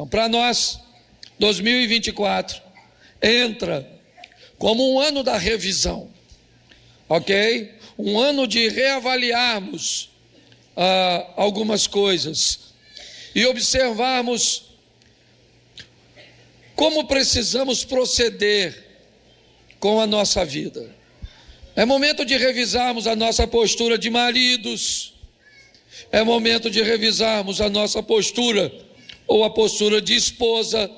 atenção, para nós, 2024 entra como um ano da revisão, ok? Um ano de reavaliarmos algumas coisas e observarmos como precisamos proceder com a nossa vida. É momento de revisarmos a nossa postura de maridos, é momento de revisarmos a nossa postura, ou a postura de esposa,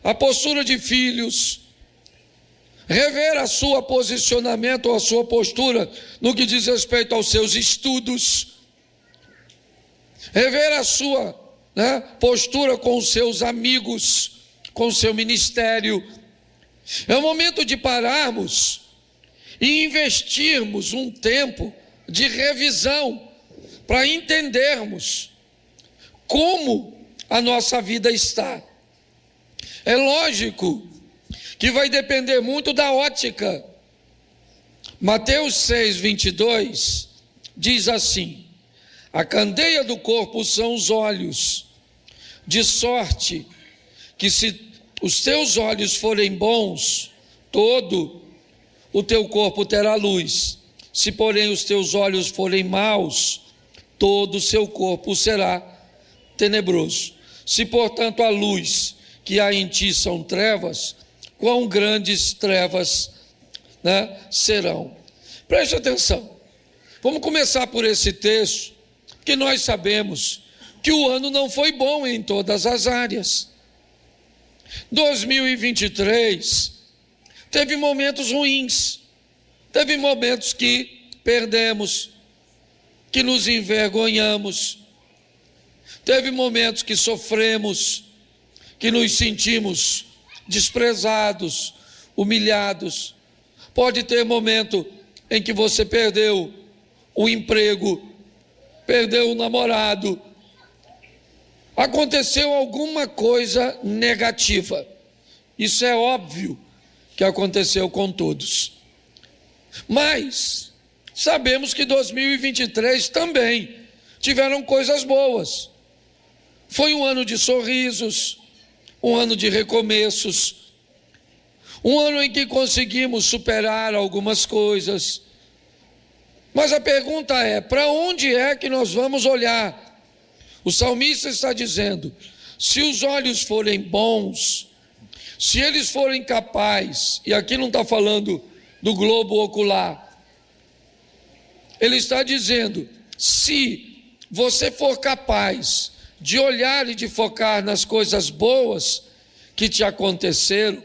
a postura de filhos, rever a sua posicionamento ou a sua postura no que diz respeito aos seus estudos, rever a sua postura com os seus amigos, com o seu ministério. É o momento de pararmos e investirmos um tempo de revisão para entendermos como a nossa vida está. É lógico que vai depender muito da ótica. Mateus 6:22 diz assim: a candeia do corpo são os olhos, de sorte que se os teus olhos forem bons, todo o teu corpo terá luz. Se porém os teus olhos forem maus, todo o seu corpo será tenebroso. Se portanto a luz que há em ti são trevas, quão grandes trevas serão. Preste atenção, vamos começar por esse texto, que nós sabemos que o ano não foi bom em todas as áreas. 2023 teve momentos ruins, teve momentos que perdemos, que nos envergonhamos, teve momentos que sofremos, que nos sentimos desprezados, humilhados. Pode ter momento em que você perdeu o emprego, perdeu o namorado, aconteceu alguma coisa negativa. Isso é óbvio que aconteceu com todos. Mas sabemos que 2023 também tiveram coisas boas. Foi um ano de sorrisos, um ano de recomeços, um ano em que conseguimos superar algumas coisas. Mas a pergunta é: para onde é que nós vamos olhar? O salmista está dizendo: se os olhos forem bons, se eles forem capazes, e aqui não está falando do globo ocular, ele está dizendo: se você for capaz de olhar e de focar nas coisas boas que te aconteceram,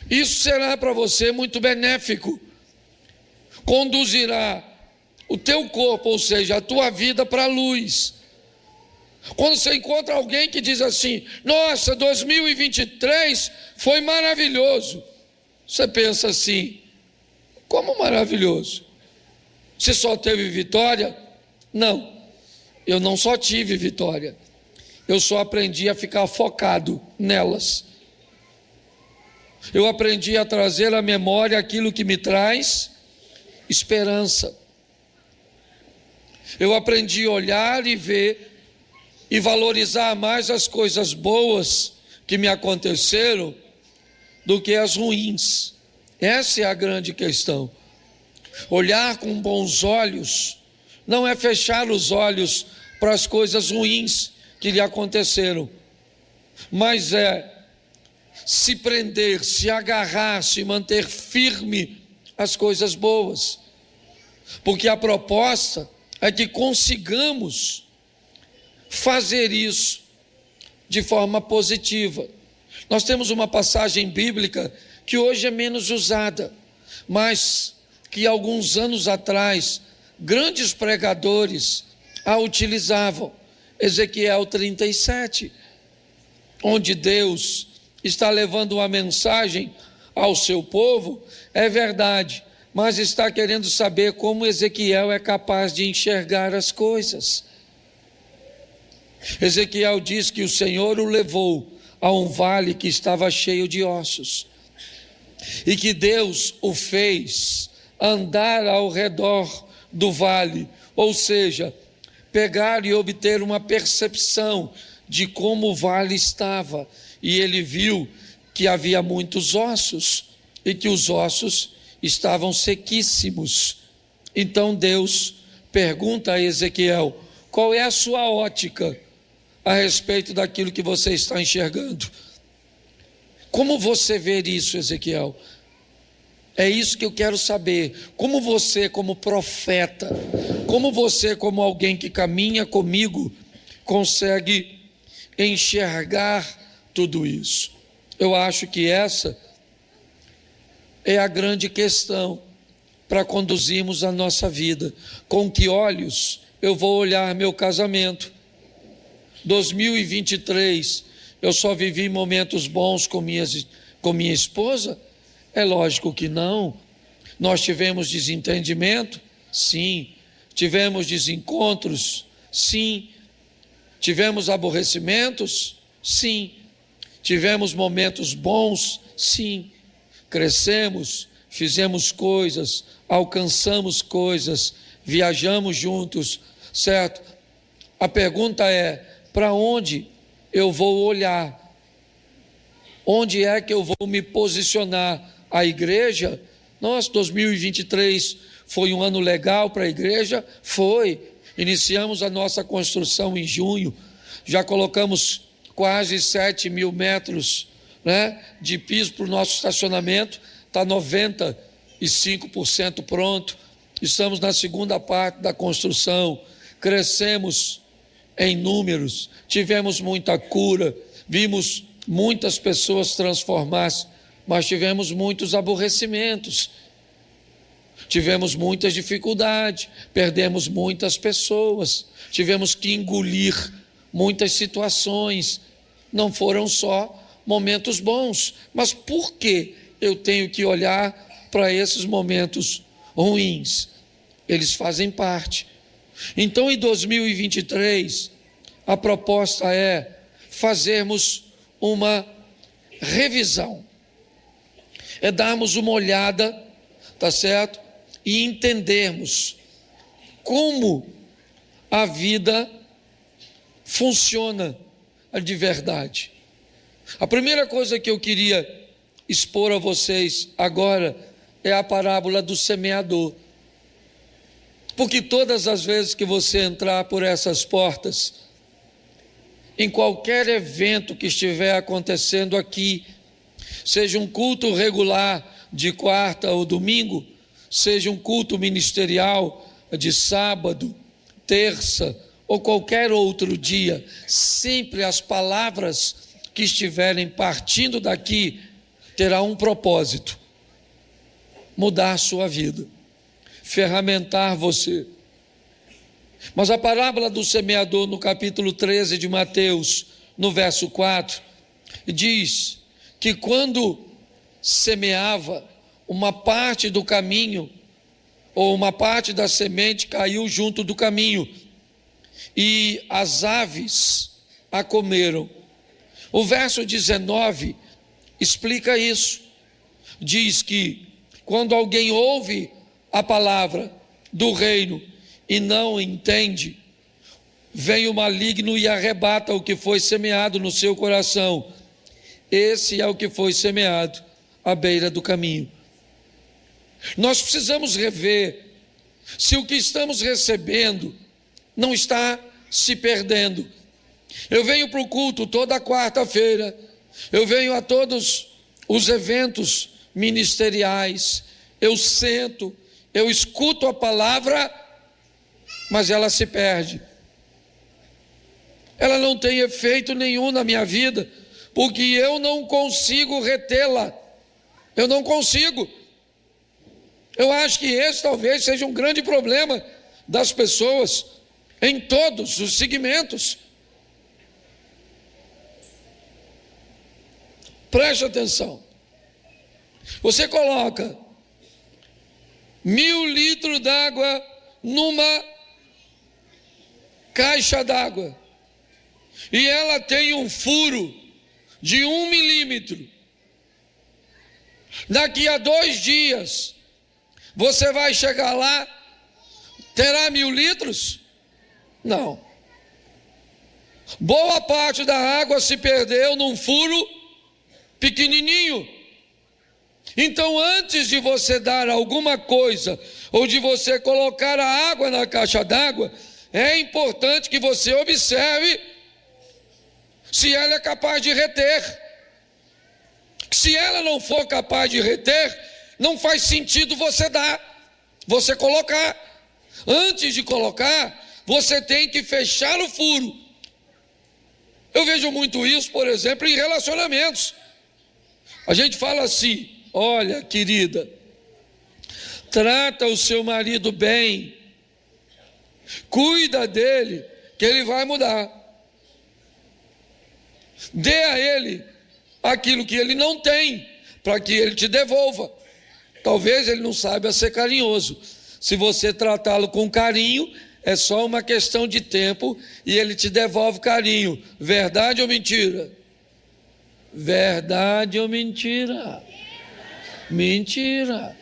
isso será para você muito benéfico, conduzirá o teu corpo, ou seja, a tua vida, para a luz. Quando você encontra alguém que diz assim: nossa, 2023 foi maravilhoso, você pensa assim: como maravilhoso? Você só teve vitória? Não, eu não só tive vitória, eu só aprendi a ficar focado nelas. Eu aprendi a trazer à memória aquilo que me traz esperança. Eu aprendi a olhar e ver e valorizar mais as coisas boas que me aconteceram do que as ruins. Essa é a grande questão. Olhar com bons olhos não é fechar os olhos para as coisas ruins que lhe aconteceram, mas é se prender, se agarrar, se manter firme às coisas boas, porque a proposta é que consigamos fazer isso de forma positiva. Nós temos uma passagem bíblica que hoje é menos usada, mas que alguns anos atrás grandes pregadores a utilizavam. Ezequiel 37, onde Deus está levando uma mensagem ao seu povo, é verdade, mas está querendo saber como Ezequiel é capaz de enxergar as coisas. Ezequiel diz que o Senhor o levou a um vale que estava cheio de ossos, e que Deus o fez andar ao redor do vale, ou seja, pegar e obter uma percepção de como o vale estava, e ele viu que havia muitos ossos, e que os ossos estavam sequíssimos. Então Deus pergunta a Ezequiel: qual é a sua ótica a respeito daquilo que você está enxergando? Como você vê isso, Ezequiel? É isso que eu quero saber. Como você, como profeta, como você, como alguém que caminha comigo, consegue enxergar tudo isso? Eu acho que essa é a grande questão para conduzirmos a nossa vida. Com que olhos eu vou olhar meu casamento? 2023, eu só vivi momentos bons com minha esposa? É lógico que não. Nós tivemos desentendimento? Sim. Tivemos desencontros? Sim. Tivemos aborrecimentos? Sim. Tivemos momentos bons? Sim. Crescemos, fizemos coisas, alcançamos coisas, viajamos juntos, certo? A pergunta é: para onde eu vou olhar? Onde é que eu vou me posicionar? A igreja? Nossa, 2023 foi um ano legal para a igreja? Foi. Iniciamos a nossa construção em junho, já colocamos quase 7.000 metros, né, de piso para o nosso estacionamento, está 95% pronto. Estamos na segunda parte da construção, crescemos em números, tivemos muita cura, vimos muitas pessoas transformar-se, mas tivemos muitos aborrecimentos, tivemos muitas dificuldades, perdemos muitas pessoas, tivemos que engolir muitas situações. Não foram só momentos bons, mas por que eu tenho que olhar para esses momentos ruins? Eles fazem parte. Então, em 2023, a proposta é fazermos uma revisão, é darmos uma olhada, tá certo? E entendermos como a vida funciona de verdade. A primeira coisa que eu queria expor a vocês agora é a parábola do semeador. Porque todas as vezes que você entrar por essas portas, em qualquer evento que estiver acontecendo aqui, seja um culto regular de quarta ou domingo, seja um culto ministerial de sábado, terça ou qualquer outro dia, sempre as palavras que estiverem partindo daqui terá um propósito: mudar a sua vida, ferramentar você. Mas a parábola do semeador, no capítulo 13 de Mateus, no verso 4, diz que quando semeava, uma parte do caminho, ou uma parte da semente caiu junto do caminho, e as aves a comeram. O verso 19 explica isso. Diz que quando alguém ouve a palavra do reino e não entende, vem o maligno e arrebata o que foi semeado no seu coração. Esse é o que foi semeado à beira do caminho. Nós precisamos rever se o que estamos recebendo não está se perdendo. Eu venho para o culto toda quarta-feira, eu venho a todos os eventos ministeriais, eu sento, eu escuto a palavra, mas ela se perde. Ela não tem efeito nenhum na minha vida, porque eu não consigo retê-la. Eu não consigo. Eu acho que esse talvez seja um grande problema das pessoas em todos os segmentos. Preste atenção. Você coloca 1.000 litros d'água numa caixa d'água e ela tem um furo de 1 milímetro. Daqui a 2 dias você vai chegar lá, terá 1.000 litros? Não. Boa parte da água se perdeu num furo pequenininho. Então, antes de você dar alguma coisa, ou de você colocar a água na caixa d'água, é importante que você observe se ela é capaz de reter. Se ela não for capaz de reter, não faz sentido você dar, você colocar. Antes de colocar, você tem que fechar o furo. Eu vejo muito isso, por exemplo, em relacionamentos. A gente fala assim: olha, querida, trata o seu marido bem, cuida dele, que ele vai mudar. Dê a ele aquilo que ele não tem, para que ele te devolva. Talvez ele não saiba ser carinhoso. Se você tratá-lo com carinho, é só uma questão de tempo e ele te devolve carinho. Verdade ou mentira? Verdade ou mentira? Mentira.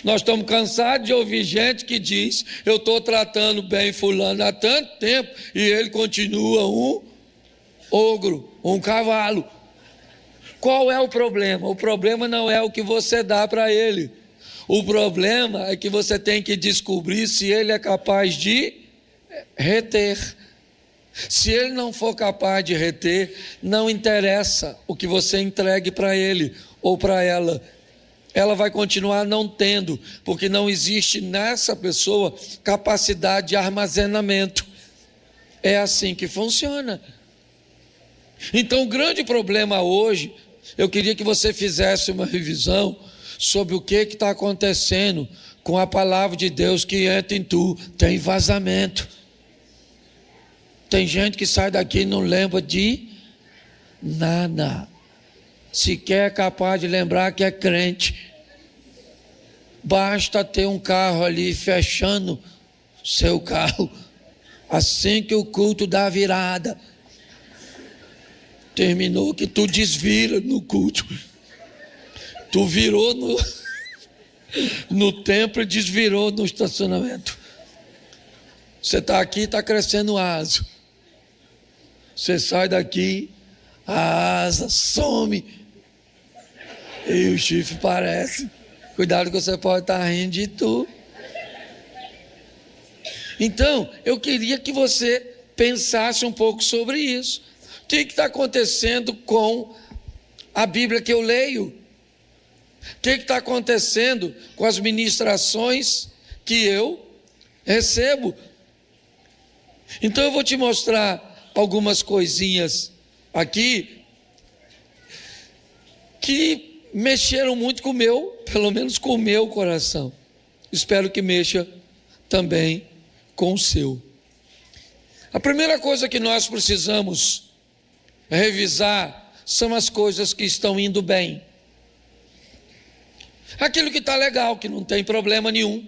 Nós estamos cansados de ouvir gente que diz: eu estou tratando bem fulano há tanto tempo e ele continua um ogro, um cavalo. Qual é o problema? O problema não é o que você dá para ele. O problema é que você tem que descobrir se ele é capaz de reter. Se ele não for capaz de reter, não interessa o que você entregue para ele ou para ela. Ela vai continuar não tendo, porque não existe nessa pessoa capacidade de armazenamento. É assim que funciona. Então, o grande problema hoje, eu queria que você fizesse uma revisão sobre o que está acontecendo com a palavra de Deus que entra em tu. Tem vazamento. Tem gente que sai daqui e não lembra de nada. Sequer é capaz de lembrar que é crente. Basta ter um carro ali fechando seu carro. Assim que o culto dá virada, terminou que tu desvira no culto. Tu virou no templo e desvirou no estacionamento. Você está aqui e está crescendo asa. Você sai daqui, a asa some e o chifre parece. Cuidado que você pode estar rindo de tu. Então, eu queria que você pensasse um pouco sobre isso. O que está acontecendo com a Bíblia que eu leio? O que está acontecendo com as ministrações que eu recebo? Então eu vou te mostrar algumas coisinhas aqui que mexeram muito com o meu, pelo menos com o meu coração. Espero que mexa também com o seu. A primeira coisa que nós precisamos revisar são as coisas que estão indo bem. Aquilo que está legal, que não tem problema nenhum.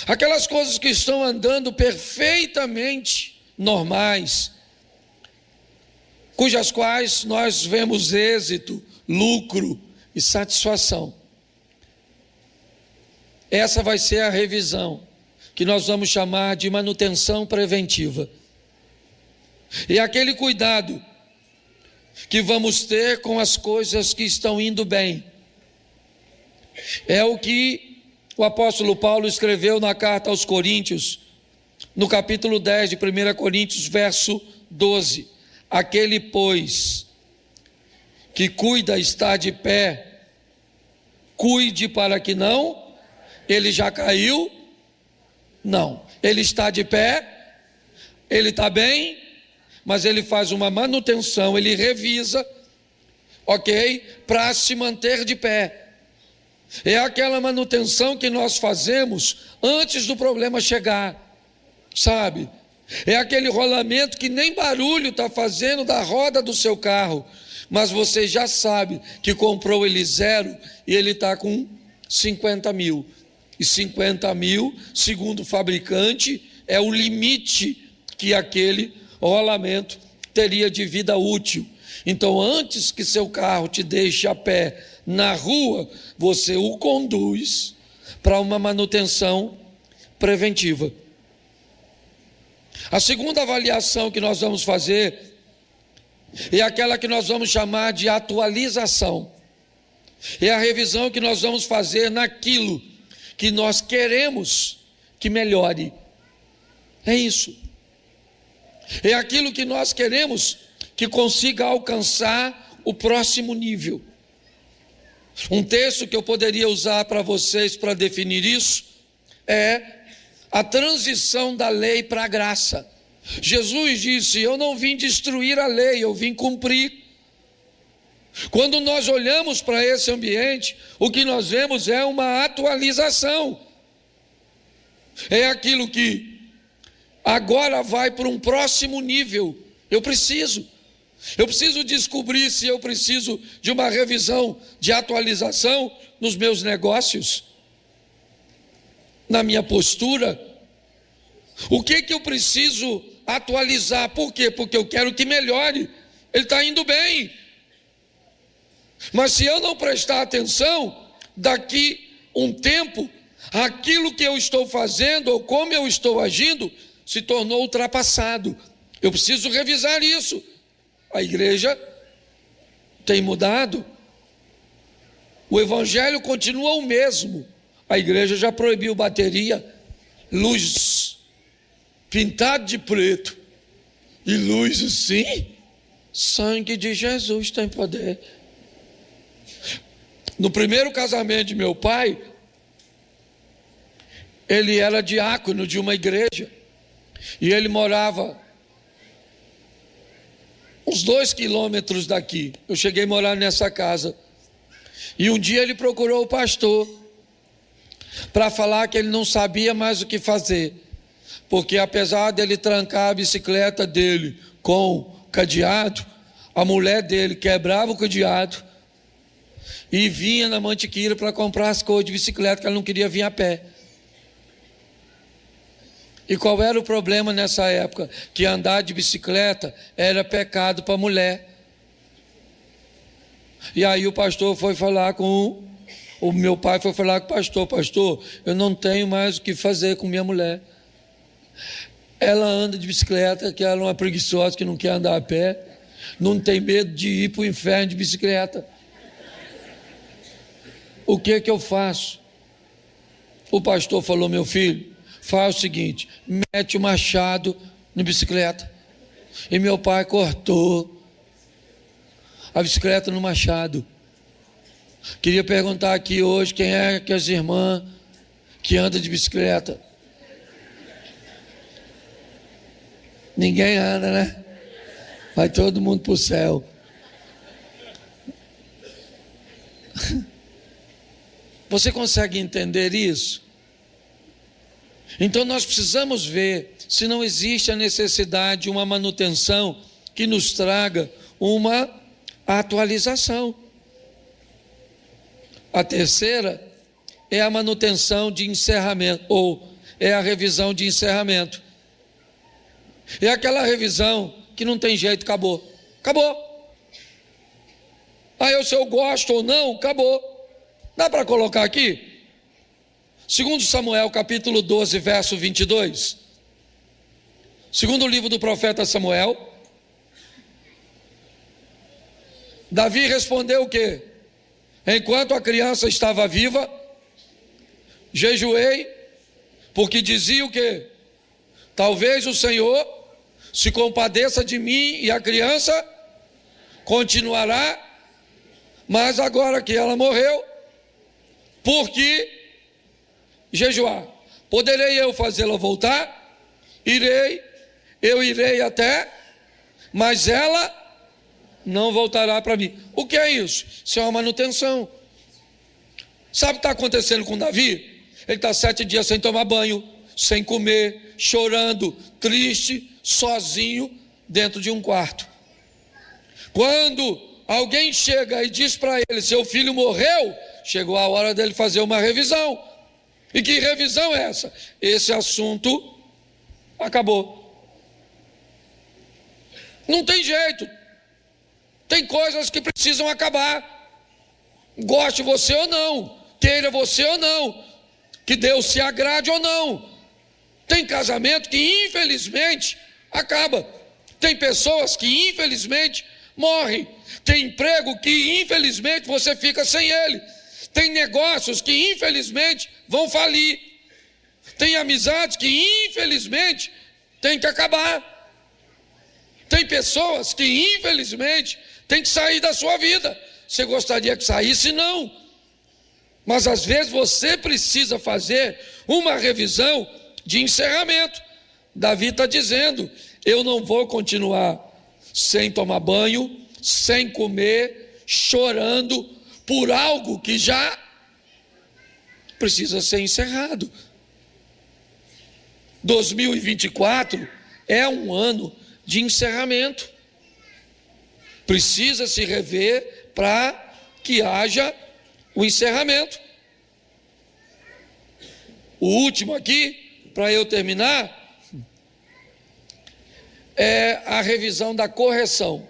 Aquelas coisas que estão andando perfeitamente normais, cujas quais nós vemos êxito, lucro e satisfação. Essa vai ser a revisão que nós vamos chamar de manutenção preventiva. E aquele cuidado que vamos ter com as coisas que estão indo bem. É o que o apóstolo Paulo escreveu na carta aos Coríntios, no capítulo 10 de 1 Coríntios, verso 12. Aquele, pois, que cuida está de pé, cuide para que não, ele já caiu, não, ele está de pé, ele está bem, mas ele faz uma manutenção, ele revisa, ok, para se manter de pé. É aquela manutenção que nós fazemos antes do problema chegar, sabe? É aquele rolamento que nem barulho está fazendo da roda do seu carro, mas você já sabe que comprou ele zero e ele está com 50 mil. E 50 mil, segundo o fabricante, é o limite que aquele rolamento teria de vida útil. Então, antes que seu carro te deixe a pé na rua, você o conduz para uma manutenção preventiva. A segunda avaliação que nós vamos fazer é aquela que nós vamos chamar de atualização. É a revisão que nós vamos fazer naquilo que nós queremos que melhore. É isso. É aquilo que nós queremos que consiga alcançar o próximo nível. Um texto que eu poderia usar para vocês para definir isso é a transição da lei para a graça. Jesus disse: eu não vim destruir a lei, eu vim cumprir. Quando nós olhamos para esse ambiente, o que nós vemos é uma atualização. É aquilo que agora vai para um próximo nível. Eu preciso descobrir se eu preciso de uma revisão, de atualização nos meus negócios, na minha postura. O que eu preciso atualizar? Por quê? Porque eu quero que melhore. Ele está indo bem. Mas se eu não prestar atenção, daqui um tempo, aquilo que eu estou fazendo ou como eu estou agindo se tornou ultrapassado. Eu preciso revisar isso. A igreja tem mudado. O evangelho continua o mesmo. A igreja já proibiu bateria, luz pintado de preto e luz assim. Sangue de Jesus tem poder. No primeiro casamento de meu pai, ele era diácono de uma igreja e ele morava uns 2 quilômetros daqui. Eu cheguei a morar nessa casa e um dia ele procurou o pastor para falar que ele não sabia mais o que fazer, porque apesar dele trancar a bicicleta dele com cadeado, a mulher dele quebrava o cadeado e vinha na Mantiqueira para comprar as coisas de bicicleta, que ela não queria vir a pé. E qual era o problema nessa época? Que andar de bicicleta era pecado para a mulher. E aí o pastor foi falar com o meu pai, foi falar com o pastor: pastor, eu não tenho mais o que fazer com minha mulher. Ela anda de bicicleta, que ela é uma preguiçosa, que não quer andar a pé, não tem medo de ir para o inferno de bicicleta. O que eu faço? O pastor falou: meu filho, faz o seguinte, mete o machado na bicicleta. E meu pai cortou a bicicleta no machado. Queria perguntar aqui hoje quem é que as irmãs que anda de bicicleta. Ninguém anda, né? Vai todo mundo para o céu. Você consegue entender isso? Então nós precisamos ver se não existe a necessidade de uma manutenção que nos traga uma atualização. A terceira é a manutenção de encerramento, ou é a revisão de encerramento. É aquela revisão que não tem jeito, acabou. Aí se eu gosto ou não, acabou. Dá para colocar aqui? 2 Samuel capítulo 12, verso 22. Segundo livro do profeta Samuel. Davi respondeu o quê? Enquanto a criança estava viva, jejuei, porque dizia o quê? Talvez o Senhor se compadeça de mim e a criança continuará, mas agora que ela morreu, por que jejuar? Poderei eu fazê-la voltar? Eu irei até, mas ela não voltará para mim. O que é isso? Isso é uma manutenção. Sabe o que está acontecendo com Davi? Ele está 7 dias sem tomar banho, sem comer, chorando, triste, sozinho, dentro de um quarto. Quando alguém chega e diz para ele: seu filho morreu, chegou a hora dele fazer uma revisão. E que revisão é essa? Esse assunto acabou. Não tem jeito. Tem coisas que precisam acabar. Goste você ou não, queira você ou não, que Deus se agrade ou não. Tem casamento que infelizmente acaba. Tem pessoas que infelizmente morrem. Tem emprego que infelizmente você fica sem ele. Tem negócios que infelizmente vão falir. Tem amizades que infelizmente tem que acabar. Tem pessoas que infelizmente tem que sair da sua vida. Você gostaria que saísse? Não. Mas às vezes você precisa fazer uma revisão de encerramento. Davi está dizendo: eu não vou continuar sem tomar banho, sem comer, chorando por algo que já precisa ser encerrado. 2024 é um ano de encerramento. Precisa se rever para que haja o encerramento. O último aqui, para eu terminar, é a revisão da correção.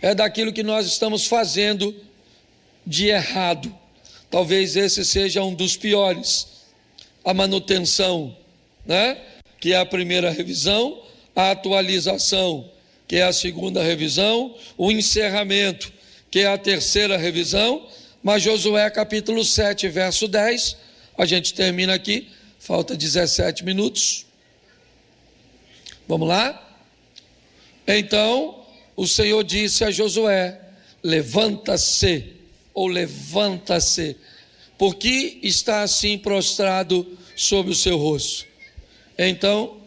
É daquilo que nós estamos fazendo de errado. Talvez esse seja um dos piores. A manutenção, né? Que é a primeira revisão, a atualização, que é a segunda revisão, o encerramento, que é a terceira revisão. Mas Josué capítulo 7, verso 10, a gente termina aqui, falta 17 minutos. Vamos lá? Então, o Senhor disse a Josué: levanta-se, ou levanta-se, porque está assim prostrado sobre o seu rosto. Então,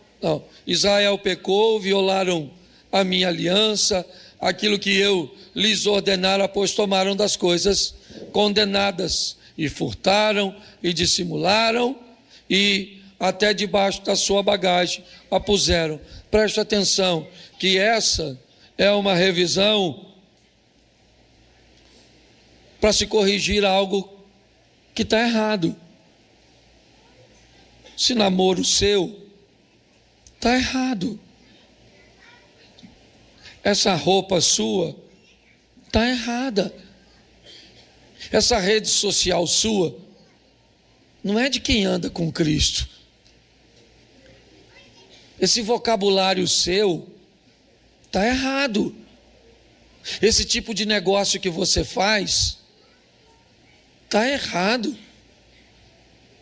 Israel pecou, violaram a minha aliança, aquilo que eu lhes ordenara, pois tomaram das coisas condenadas, e furtaram, e dissimularam, e até debaixo da sua bagagem a puseram. Preste atenção, que essa é uma revisão para se corrigir algo que está errado. Se namoro seu, está errado. Essa roupa sua está errada. Essa rede social sua não é de quem anda com Cristo. Esse vocabulário seu está errado. Esse tipo de negócio que você faz está errado.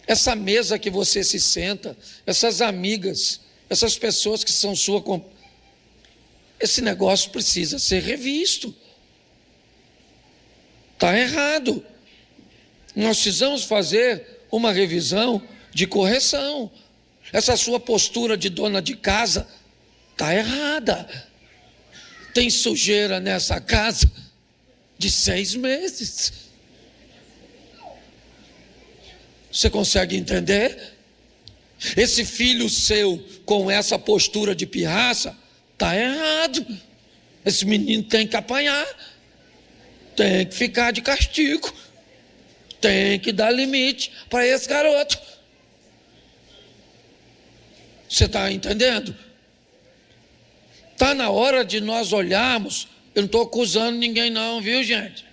Essa mesa que você se senta, essas amigas, essas pessoas que são sua, esse negócio precisa ser revisto. Está errado. Nós precisamos fazer uma revisão de correção. Essa sua postura de dona de casa está errada. Tem sujeira nessa casa de 6 meses. Você consegue entender? Esse filho seu com essa postura de pirraça está errado. Esse menino tem que apanhar, tem que ficar de castigo, tem que dar limite para esse garoto. Você está entendendo? Está na hora de nós olharmos. Eu não estou acusando ninguém não, viu, gente?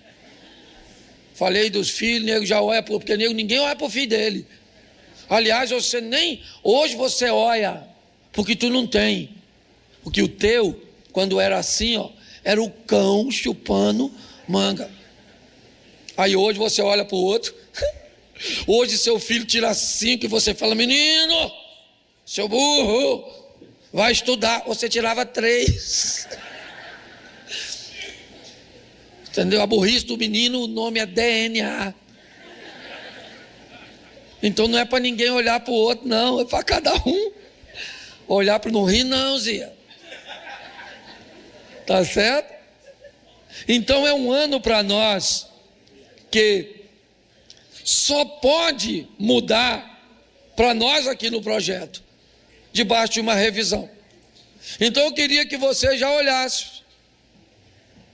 Falei dos filhos, nego já olha, porque ninguém olha para o filho dele. Aliás, hoje você olha, porque tu não tem. Porque o teu, quando era assim, era o cão chupando manga. Aí hoje você olha para o outro. Hoje seu filho tira 5 e você fala: menino, seu burro, vai estudar. Você tirava 3. Entendeu? A burrice do menino, o nome é DNA. Então não é para ninguém olhar para o outro, não. É para cada um. Olhar para não rir, não, Zia. Tá certo? Então é um ano para nós que só pode mudar para nós aqui no projeto, debaixo de uma revisão. Então eu queria que você já olhasse,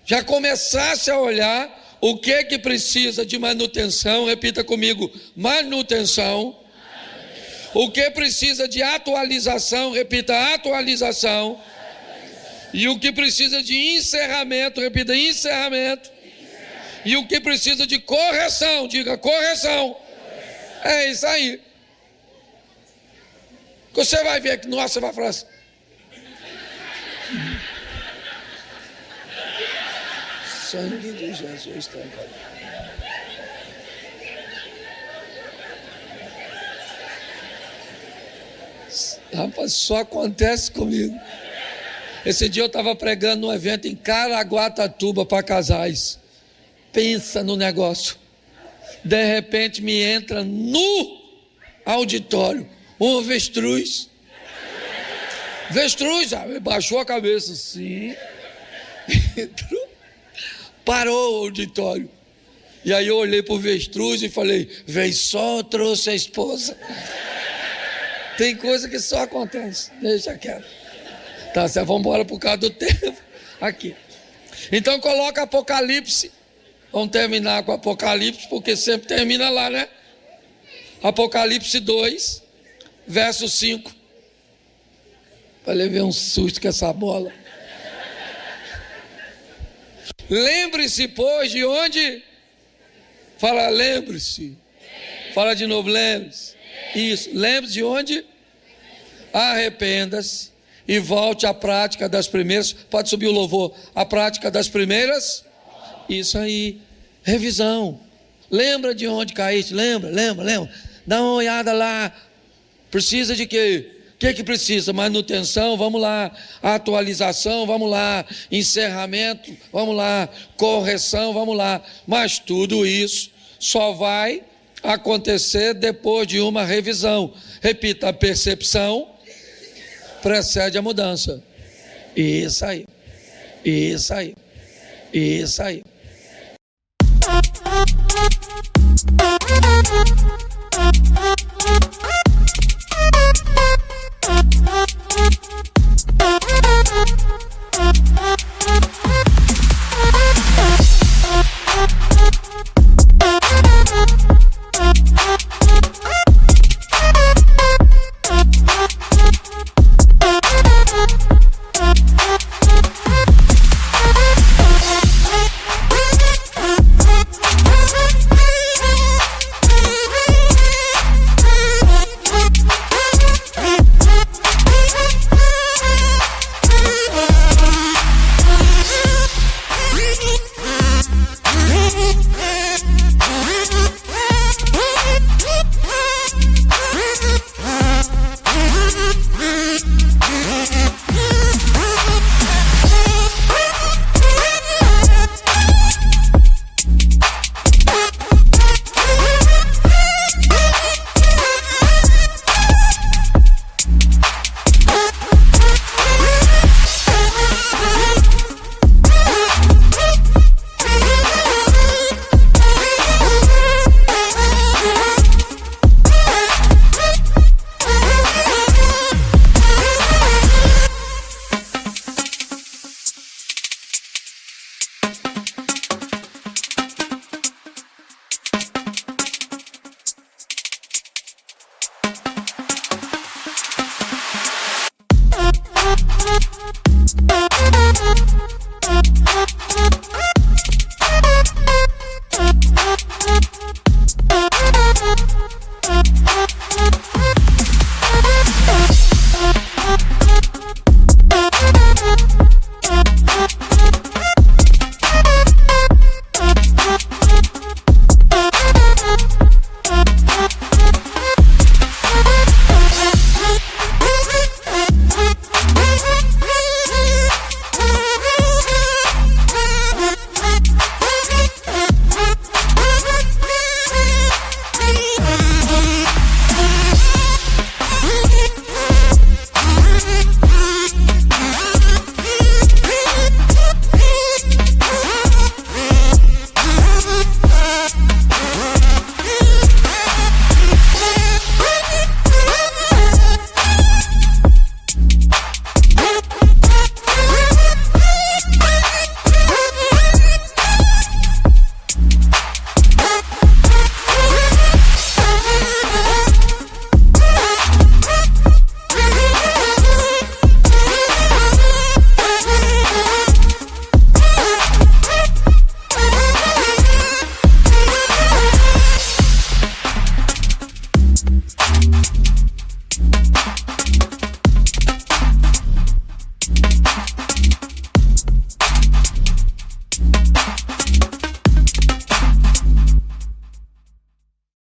já começasse a olhar o que precisa de manutenção. Repita comigo: manutenção. O que precisa de atualização, repita: atualização. E o que precisa de encerramento, repita: encerramento. E o que precisa de correção, diga: correção. É isso aí. Você vai ver que, nossa, você vai falar assim. Sangue de Jesus está em cada. Rapaz, só acontece comigo. Esse dia eu estava pregando num evento em Caraguatatuba para casais. Pensa no negócio. De repente me entra no auditório um avestruz. Avestruz, baixou a cabeça assim. Entrou. Parou o auditório. E aí eu olhei para o avestruz e falei: vem só, trouxe a esposa. Tem coisa que só acontece. Deixa quieto. Tá, vamos embora por causa do tempo. Aqui. Então coloca Apocalipse. Vamos terminar com Apocalipse, porque sempre termina lá, né? Apocalipse 2, verso 5. Para levar um susto com essa bola. Lembre-se, pois, de onde? Fala, lembre-se. Fala de novo, lembre-se. Isso, lembre-se de onde? Arrependa-se e volte à prática das primeiras. Pode subir o louvor. A prática das primeiras. Isso aí. Revisão. Lembra de onde caíste? Lembra. Dá uma olhada lá. Precisa de quê? O que precisa? Manutenção, vamos lá. Atualização, vamos lá. Encerramento, vamos lá. Correção, vamos lá. Mas tudo isso só vai acontecer depois de uma revisão. Repita, a percepção precede a mudança. Isso aí.